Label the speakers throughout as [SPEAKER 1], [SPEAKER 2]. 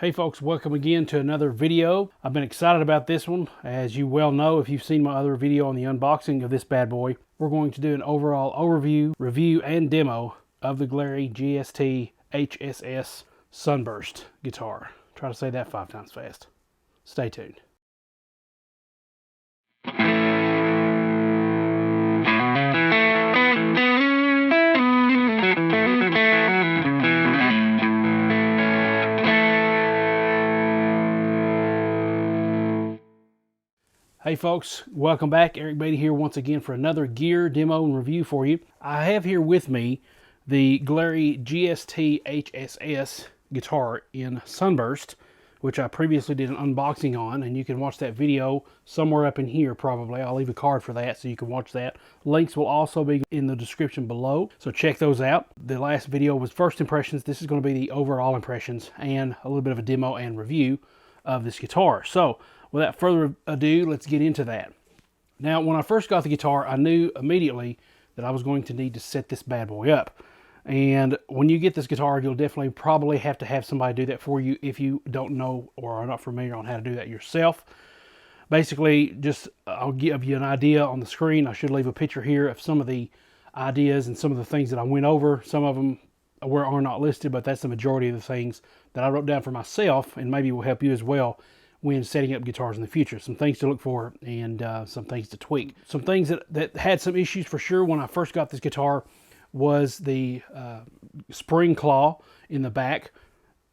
[SPEAKER 1] Hey folks, welcome again to another video. I've been excited about this one. As you well know, if you've seen my other video on the unboxing of this bad boy, we're going to do an overall overview, review, and demo of the Glarry GST HSS Sunburst guitar. Try to say that 5 times fast. Stay tuned. Hey folks, welcome back. Eric Beatty here once again for another gear demo and review for you. I have here with me the Glarry GST HSS guitar in Sunburst, which I previously did an unboxing on, and you can watch that video somewhere up in here probably. I'll leave a card for that so you can watch that. Links will also be in the description below, so check those out. The last video was first impressions. This is going to be the overall impressions and a little bit of a demo and review of this guitar. So without further ado, let's get into that. Now, when I first got the guitar, I knew immediately that I was going to need to set this bad boy up. And when you get this guitar, you'll definitely probably have to have somebody do that for you if you don't know or are not familiar on how to do that yourself. Basically, I'll give you an idea on the screen. I should leave a picture here of some of the ideas and some of the things that I went over. Some of them are not listed, but that's the majority of the things that I wrote down for myself, and maybe will help you as well when setting up guitars in the future. Some things to look for and some things to tweak. Some things that had some issues for sure when I first got this guitar was the spring claw in the back.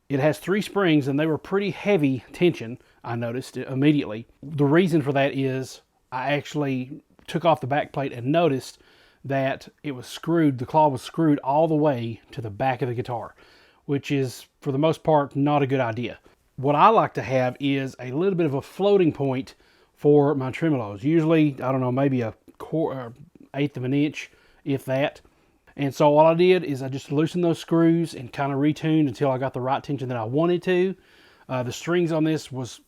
[SPEAKER 1] It has 3 springs and they were pretty heavy tension, I noticed immediately. The reason for that is I actually took off the back plate and noticed that it was screwed, the claw was screwed all the way to the back of the guitar, which is for the most part not a good idea. What I like to have is a little bit of a floating point for my tremolos. Usually, I don't know, maybe a 1/8 of an inch, if that. And so all I did is I just loosened those screws and kind of retuned until I got the right tension that I wanted to. The strings on this was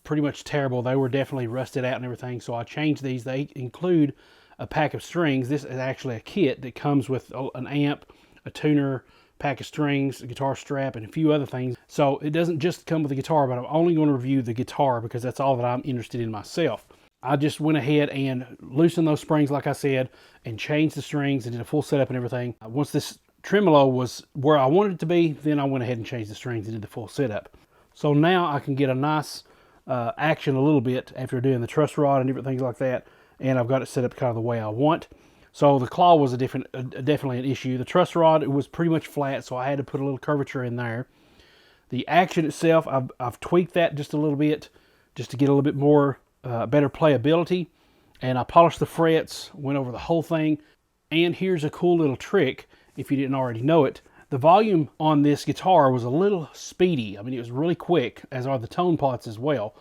[SPEAKER 1] pretty much terrible. They were definitely rusted out and everything, so I changed these. They include a pack of strings. This is actually a kit that comes with an amp, a tuner, pack of strings, a guitar strap, and a few other things. So it doesn't just come with the guitar, but I'm only going to review the guitar because that's all that I'm interested in myself. I just went ahead and loosened those springs, like I said, and changed the strings and did a full setup and everything. Once this tremolo was where I wanted it to be, then I went ahead and changed the strings and did the full setup. So now I can get a nice action a little bit after doing the truss rod and different things like that, and I've got it set up kind of the way I want. So the claw was definitely an issue. The truss rod, it was pretty much flat, so I had to put a little curvature in there. The action itself, I've tweaked that just a little bit, just to get a little bit more better playability. And I polished the frets, went over the whole thing. And here's a cool little trick, if you didn't already know it. The volume on this guitar was a little speedy. I mean, it was really quick, as are the tone pots as well.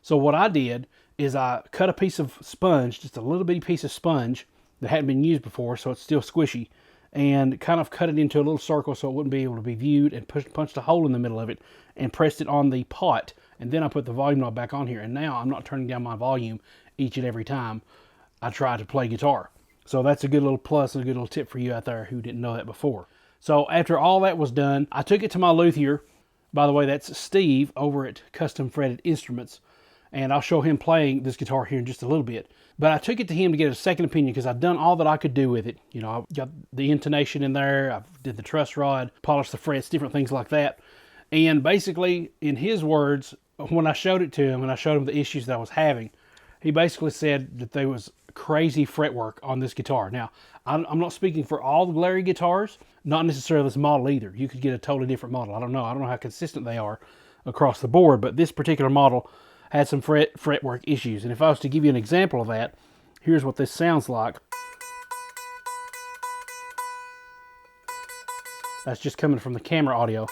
[SPEAKER 1] So what I did is I cut a piece of sponge, just a little bitty piece of sponge, that hadn't been used before, so it's still squishy, and kind of cut it into a little circle so it wouldn't be able to be viewed, and punched a hole in the middle of it and pressed it on the pot, and then I put the volume knob back on here, and now I'm not turning down my volume each and every time I try to play guitar. So that's a good little plus and a good little tip for you out there who didn't know that before. So after all that was done, I took it to my luthier. By the way, that's Steve over at Custom Fretted Instruments, and I'll show him playing this guitar here in just a little bit. But I took it to him to get a second opinion because I've done all that I could do with it. You know, I've got the intonation in there, I did the truss rod, polished the frets, different things like that. And basically, in his words, when I showed it to him and I showed him the issues that I was having, he basically said that there was crazy fretwork on this guitar. Now, I'm not speaking for all the Glarry guitars, not necessarily this model either. You could get a totally different model. I don't know how consistent they are across the board, but this particular model had some fretwork issues. And if I was to give you an example of that, here's what this sounds like. That's just coming from the camera audio.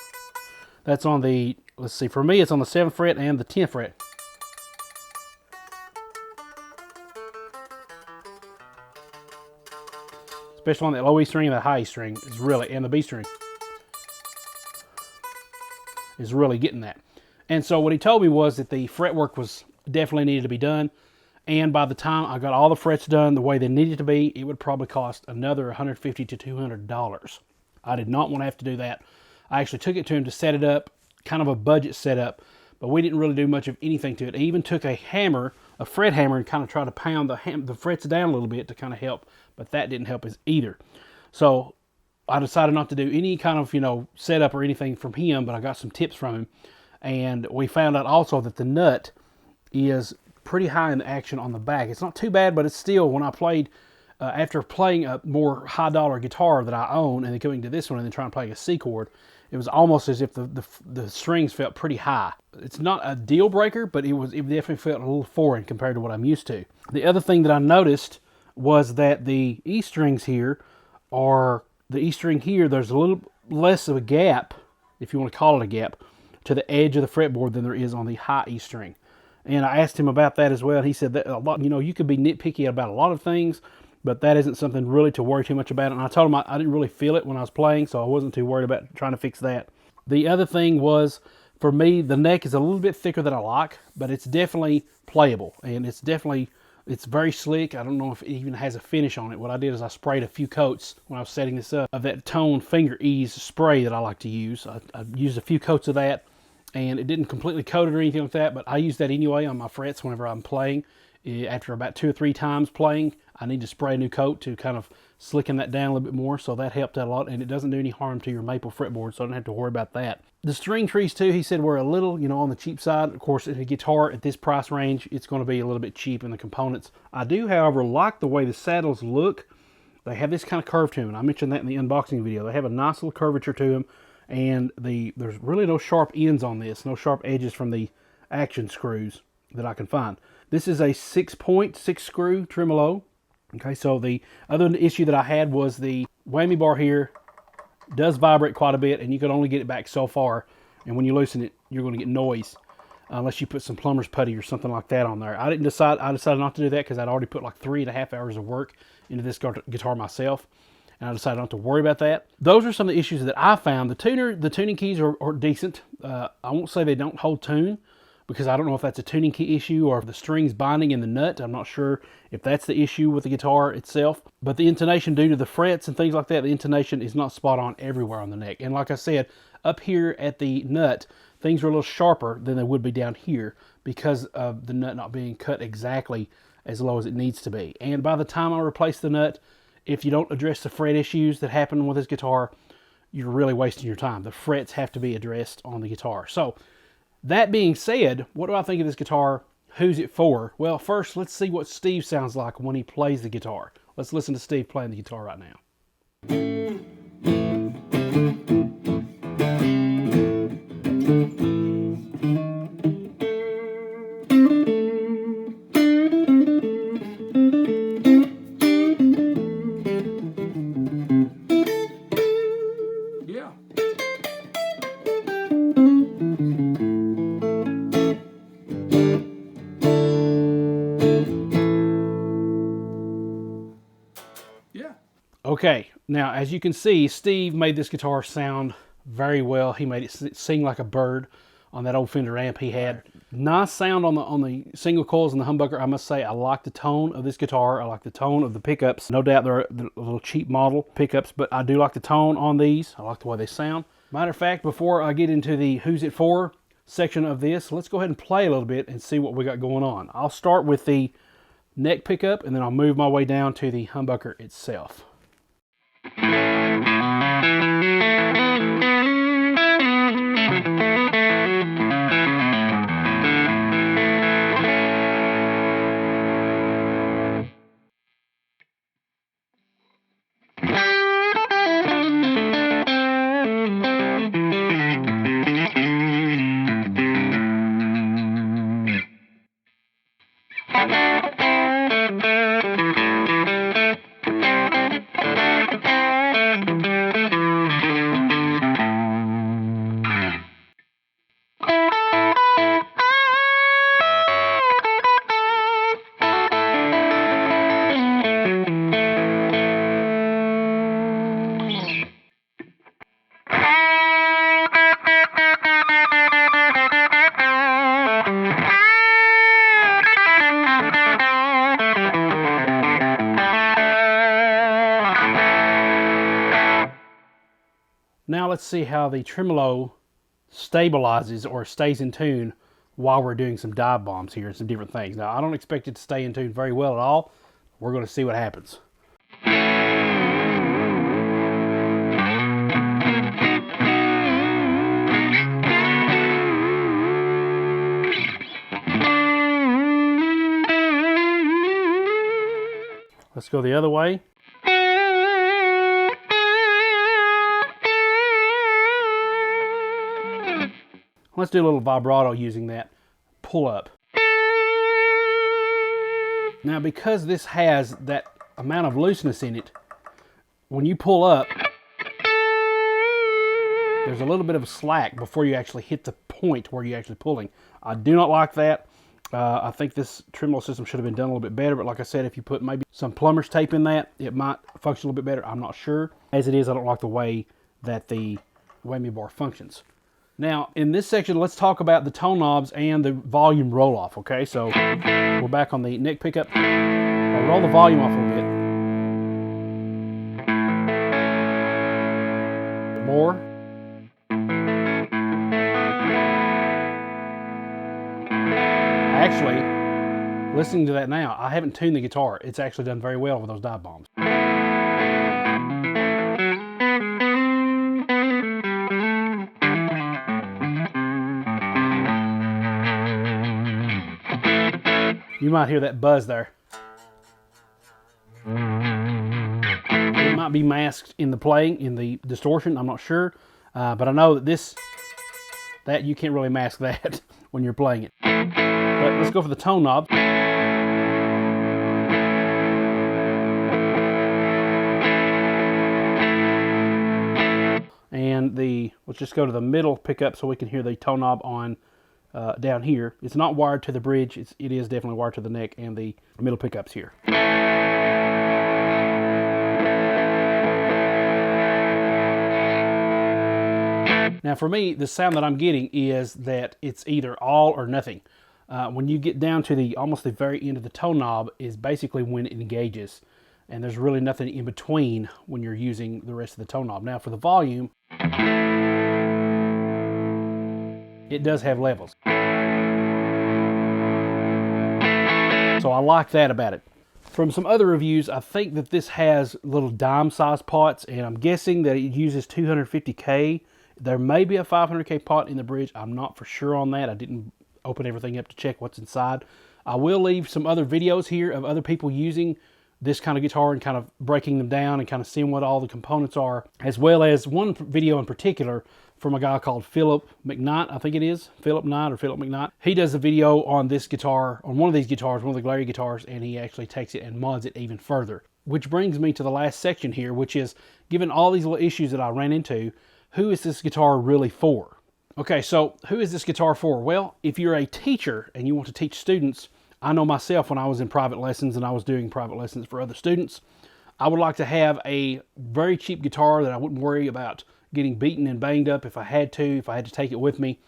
[SPEAKER 1] That's on the, let's see, for me it's on the 7th fret and the 10th fret. Especially on that low E string and the high E string is really, and the B string is really getting that. And so what he told me was that the fretwork was definitely needed to be done. And by the time I got all the frets done the way they needed to be, it would probably cost another $150 to $200. I did not want to have to do that. I actually took it to him to set it up, kind of a budget setup, but we didn't really do much of anything to it. I even took a hammer, a fret hammer, and kind of tried to pound the frets down a little bit to kind of help, but that didn't help us either. So I decided not to do any kind of, setup or anything from him, but I got some tips from him. And we found out also that the nut is pretty high in the action on the back. It's not too bad, but it's still, when I played, after playing a more high dollar guitar that I own, and then going to this one and then trying to play a C chord, it was almost as if the strings felt pretty high. It's not a deal breaker, but it definitely felt a little foreign compared to what I'm used to. The other thing that I noticed was that the E strings here there's a little less of a gap, if you want to call it a gap, to the edge of the fretboard than there is on the high E string. And I asked him about that as well. He said that a lot, you could be nitpicky about a lot of things, but that isn't something really to worry too much about. And I told him I didn't really feel it when I was playing, so I wasn't too worried about trying to fix that. The other thing was, for me, the neck is a little bit thicker than I like, but it's definitely playable, and it's very slick. I don't know if it even has a finish on it. What I did is I sprayed a few coats when I was setting this up of that Tone Finger Ease spray that I like to use. I used a few coats of that, and it didn't completely coat it or anything like that, but I use that anyway on my frets whenever I'm playing. After about 2 or 3 times playing, I need to spray a new coat to kind of slicken that down a little bit more, so that helped out a lot, and it doesn't do any harm to your maple fretboard, so I don't have to worry about that. The string trees too, he said, were a little, on the cheap side. Of course, in a guitar at this price range, it's going to be a little bit cheap in the components. I do, however, like the way the saddles look. They have this kind of curve to them, and I mentioned that in the unboxing video. They have a nice little curvature to them, and there's really no sharp ends on this, no sharp edges from the action screws that I can find. This is a 6-point, 6-screw tremolo. Okay, so the other issue that I had was the whammy bar here does vibrate quite a bit, and you can only get it back so far. And when you loosen it, you're going to get noise unless you put some plumber's putty or something like that on there. I decided not to do that because I'd already put like 3.5 hours of work into this guitar myself, and I decided not to worry about that. Those are some of the issues that I found. The tuning keys are decent. I won't say they don't hold tune, because I don't know if that's a tuning key issue or if the strings binding in the nut. I'm not sure if that's the issue with the guitar itself. But the intonation, due to the frets and things like that, the intonation is not spot on everywhere on the neck. And like I said, up here at the nut, things are a little sharper than they would be down here because of the nut not being cut exactly as low as it needs to be. And by the time I replace the nut, if you don't address the fret issues that happen with this guitar, you're really wasting your time. The frets have to be addressed on the guitar. So, that being said, what do I think of this guitar? Who's it for? Well, first, let's see what Steve sounds like when he plays the guitar. Let's listen to Steve playing the guitar right now. Yeah. Okay, now as you can see, Steve made this guitar sound very well. He made it sing like a bird on that old Fender amp he had. Nice sound on the single coils and the humbucker. I must say, I like the tone of this guitar. I like the tone of the pickups. No doubt they're a little cheap model pickups, but I do like the tone on these. I like the way they sound. Matter of fact, before I get into the Who's It For section of this, let's go ahead and play a little bit and see what we got going on. I'll start with the neck pickup, and then I'll move my way down to the humbucker itself. Now let's see how the tremolo stabilizes or stays in tune while we're doing some dive bombs here and some different things. Now, I don't expect it to stay in tune very well at all. We're going to see what happens. Let's go the other way. Let's do a little vibrato using that pull up. Now, because this has that amount of looseness in it, when you pull up, there's a little bit of a slack before you actually hit the point where you're actually pulling. I do not like that. I think this tremolo system should have been done a little bit better, but like I said, if you put maybe some plumber's tape in that, it might function a little bit better. I'm not sure. As it is, I don't like the way that the whammy bar functions. Now, in this section, let's talk about the tone knobs and the volume roll-off, okay? So, we're back on the neck pickup. I'll roll the volume off a little bit. More. Actually, listening to that now, I haven't tuned the guitar. It's actually done very well with those dive bombs. You might hear that buzz there. It might be masked in the playing, in the distortion, I'm not sure. But I know that that you can't really mask that when you're playing it. But let's go for the tone knob. And let's just go to the middle pickup so we can hear the tone knob on down here. It's not wired to the bridge. It is definitely wired to the neck and the middle pickups here. Now for me, the sound that I'm getting is that it's either all or nothing. When you get down to almost the very end of the tone knob is basically when it engages. And there's really nothing in between when you're using the rest of the tone knob. Now for the volume, it does have levels. So I like that about it. From some other reviews, I think that this has little dime-sized pots, and I'm guessing that it uses 250K. There may be a 500K pot in the bridge. I'm not for sure on that. I didn't open everything up to check what's inside. I will leave some other videos here of other people using this kind of guitar and kind of breaking them down and kind of seeing what all the components are, as well as one video in particular from a guy called Phillip McKnight, I think it is, Phillip Knight or Phillip McKnight. He does a video on this guitar, on one of these guitars, one of the Glarry guitars, and he actually takes it and mods it even further. Which brings me to the last section here, which is, given all these little issues that I ran into, who is this guitar really for? Okay, so who is this guitar for? Well, if you're a teacher and you want to teach students, I know myself when I was in private lessons and I was doing private lessons for other students, I would like to have a very cheap guitar that I wouldn't worry about getting beaten and banged up if I had to take it with me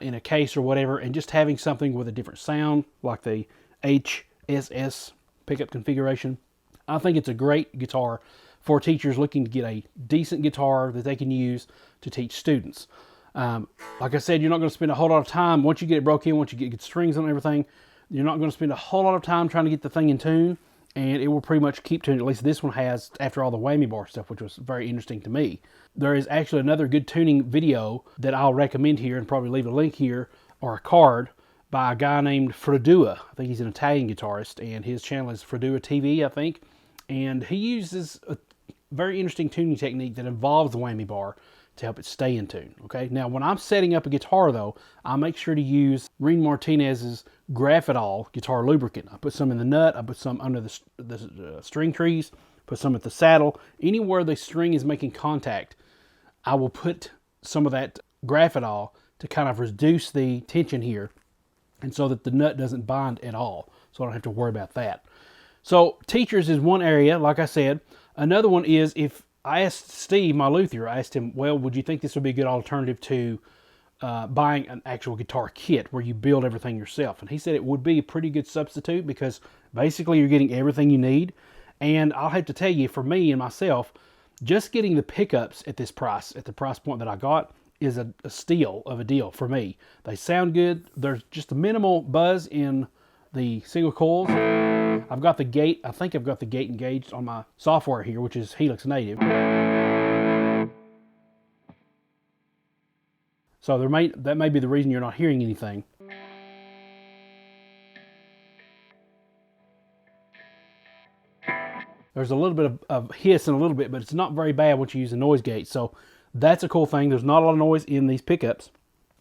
[SPEAKER 1] in a case or whatever, and just having something with a different sound like the HSS pickup configuration. I think it's a great guitar for teachers looking to get a decent guitar that they can use to teach students. Like I said, you're not going to spend a whole lot of time, once you get it broke in, once you get good strings on everything, you're not going to spend a whole lot of time trying to get the thing in tune, and it will pretty much keep tuned. At least this one has, after all the whammy bar stuff, which was very interesting to me. There is actually another good tuning video that I'll recommend here, and probably leave a link here, or a card, by a guy named Fredua. I think he's an Italian guitarist, and his channel is Fredua TV, I think. And he uses a very interesting tuning technique that involves the whammy bar to help it stay in tune. Okay, now when I'm setting up a guitar though, I make sure to use Rene Martinez's Graphit guitar lubricant. I put some in the nut, I put some under the string trees, put some at the saddle. Anywhere the string is making contact, I will put some of that Graphit to kind of reduce the tension here, and so that the nut doesn't bind at all, so I don't have to worry about that. So teachers is one area, like I said. Another one is, if I asked Steve, my luthier, I asked him, well, would you think this would be a good alternative to buying an actual guitar kit where you build everything yourself? And he said it would be a pretty good substitute, because basically you're getting everything you need. And I'll have to tell you, for me and myself, just getting the pickups at this price, at the price point that I got, is a steal of a deal for me. They sound good. There's just a minimal buzz in the single coils. I've got the gate, I think I've got the gate engaged on my software here, which is Helix native. So that may be the reason you're not hearing anything. There's a little bit of hiss and a little bit, but it's not very bad once you use a noise gate. So that's a cool thing. There's not a lot of noise in these pickups.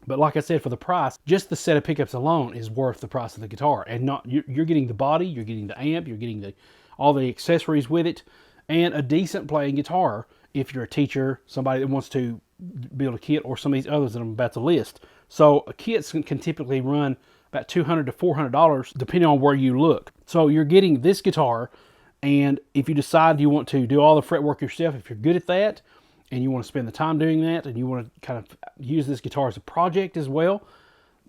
[SPEAKER 1] But like I said, for the price, just the set of pickups alone is worth the price of the guitar. And not you're getting the body, you're getting the amp, you're getting all the accessories with it, and a decent playing guitar if you're a teacher, somebody that wants to build a kit, or some of these others that I'm about to list. So a kit can typically run about $200 to $400 depending on where you look. So you're getting this guitar, and if you decide you want to do all the fretwork yourself, if you're good at that, and you want to spend the time doing that, and you want to kind of use this guitar as a project as well,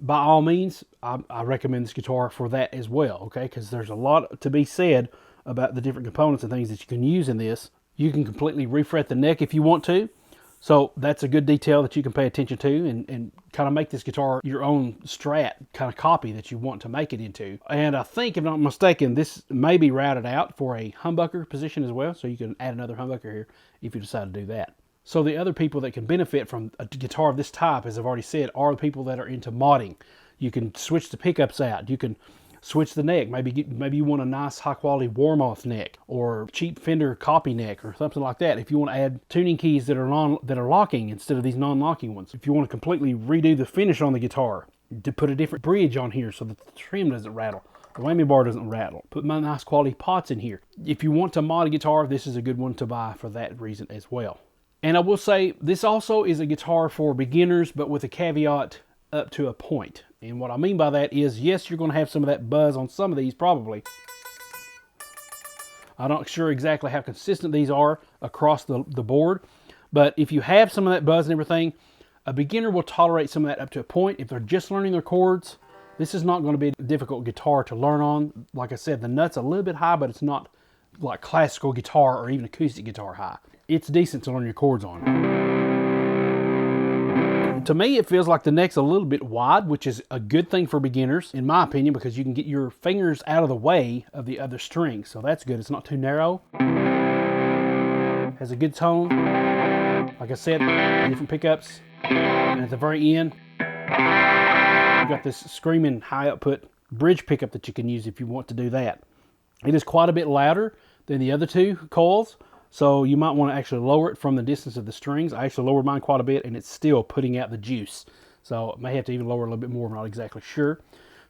[SPEAKER 1] by all means, I recommend this guitar for that as well, okay? Because there's a lot to be said about the different components and things that you can use in this. You can completely refret the neck if you want to, so that's a good detail that you can pay attention to, and kind of make this guitar your own Strat kind of copy that you want to make it into. And I think, if I'm not mistaken, this may be routed out for a humbucker position as well, so you can add another humbucker here if you decide to do that. So the other people that can benefit from a guitar of this type, as I've already said, are the people that are into modding. You can switch the pickups out. You can switch the neck. Maybe you want a nice high quality Warmoth neck, or cheap Fender copy neck, or something like that. If you want to add tuning keys that are locking instead of these non-locking ones. If you want to completely redo the finish on the guitar, to put a different bridge on here so that the trim doesn't rattle, the whammy bar doesn't rattle. Put my nice quality pots in here. If you want to mod a guitar, this is a good one to buy for that reason as well. And I will say, this also is a guitar for beginners, but with a caveat up to a point. And what I mean by that is, yes, you're going to have some of that buzz on some of these probably. I'm not sure exactly how consistent these are across the board, but if you have some of that buzz and everything, a beginner will tolerate some of that up to a point. If they're just learning their chords, this is not going to be a difficult guitar to learn on. Like I said, the nut's a little bit high, but it's not like classical guitar or even acoustic guitar high. It's decent to learn your chords on. To me, it feels like the neck's a little bit wide, which is a good thing for beginners, in my opinion, because you can get your fingers out of the way of the other strings. So that's good. It's not too narrow. Has a good tone. Like I said, different pickups. And at the very end, you've got this screaming high output bridge pickup that you can use if you want to do that. It is quite a bit louder than the other two coils, so you might want to actually lower it from the distance of the strings. I actually lowered mine quite a bit, and it's still putting out the juice. So I may have to even lower a little bit more, I'm not exactly sure.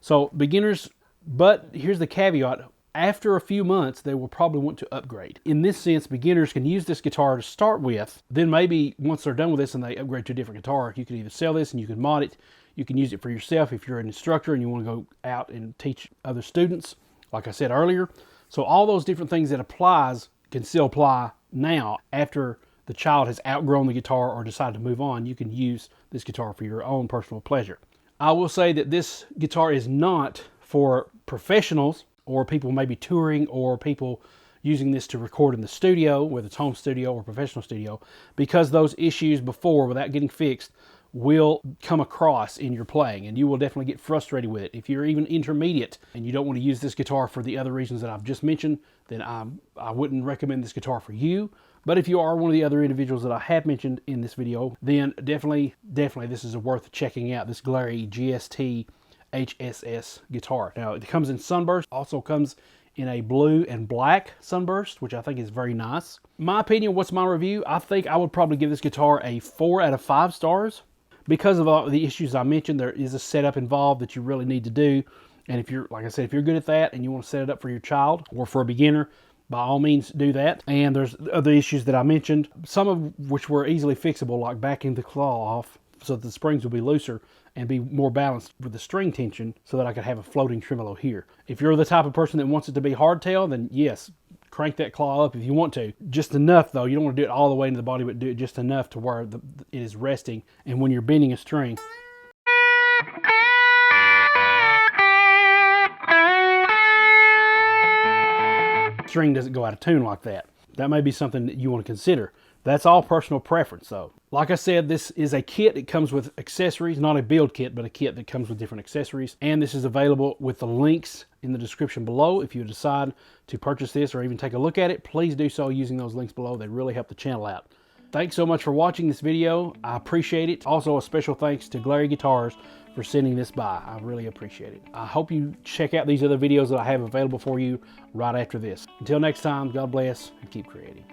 [SPEAKER 1] So beginners, but here's the caveat. After a few months, they will probably want to upgrade. In this sense, beginners can use this guitar to start with. Then maybe once they're done with this and they upgrade to a different guitar, you can either sell this and you can mod it. You can use it for yourself if you're an instructor and you want to go out and teach other students, like I said earlier. So all those different things that applies can still apply now. After the child has outgrown the guitar or decided to move on, you can use this guitar for your own personal pleasure. I will say that this guitar is not for professionals or people maybe touring or people using this to record in the studio, whether it's home studio or professional studio, because those issues before, without getting fixed, will come across in your playing, and you will definitely get frustrated with it. If you're even intermediate and you don't want to use this guitar for the other reasons that I've just mentioned, then I wouldn't recommend this guitar for you. But if you are one of the other individuals that I have mentioned in this video, then definitely this is worth checking out, this Glarry GST HSS guitar. Now, it comes in Sunburst, also comes in a blue and black Sunburst, which I think is very nice. My opinion, what's my review? I think I would probably give this guitar a 4 out of 5 stars. Because of all the issues I mentioned, there is a setup involved that you really need to do. And if you're, like I said, if you're good at that and you want to set it up for your child or for a beginner, by all means do that. And there's other issues that I mentioned, some of which were easily fixable, like backing the claw off so that the springs will be looser and be more balanced with the string tension so that I could have a floating tremolo here. If you're the type of person that wants it to be hardtail, then yes, crank that claw up if you want to. Just enough though, you don't want to do it all the way into the body, but do it just enough to where it is resting. And when you're bending a string, string doesn't go out of tune like that. That may be something that you want to consider. That's all personal preference though. Like I said, this is a kit. It comes with accessories, not a build kit, but a kit that comes with different accessories. And this is available with the links in the description below. If you decide to purchase this or even take a look at it, please do so using those links below. They really help the channel out. Thanks so much for watching this video. I appreciate it. Also, a special thanks to Glarry Guitars for sending this by. I really appreciate it. I hope you check out these other videos that I have available for you right after this. Until next time, God bless and keep creating.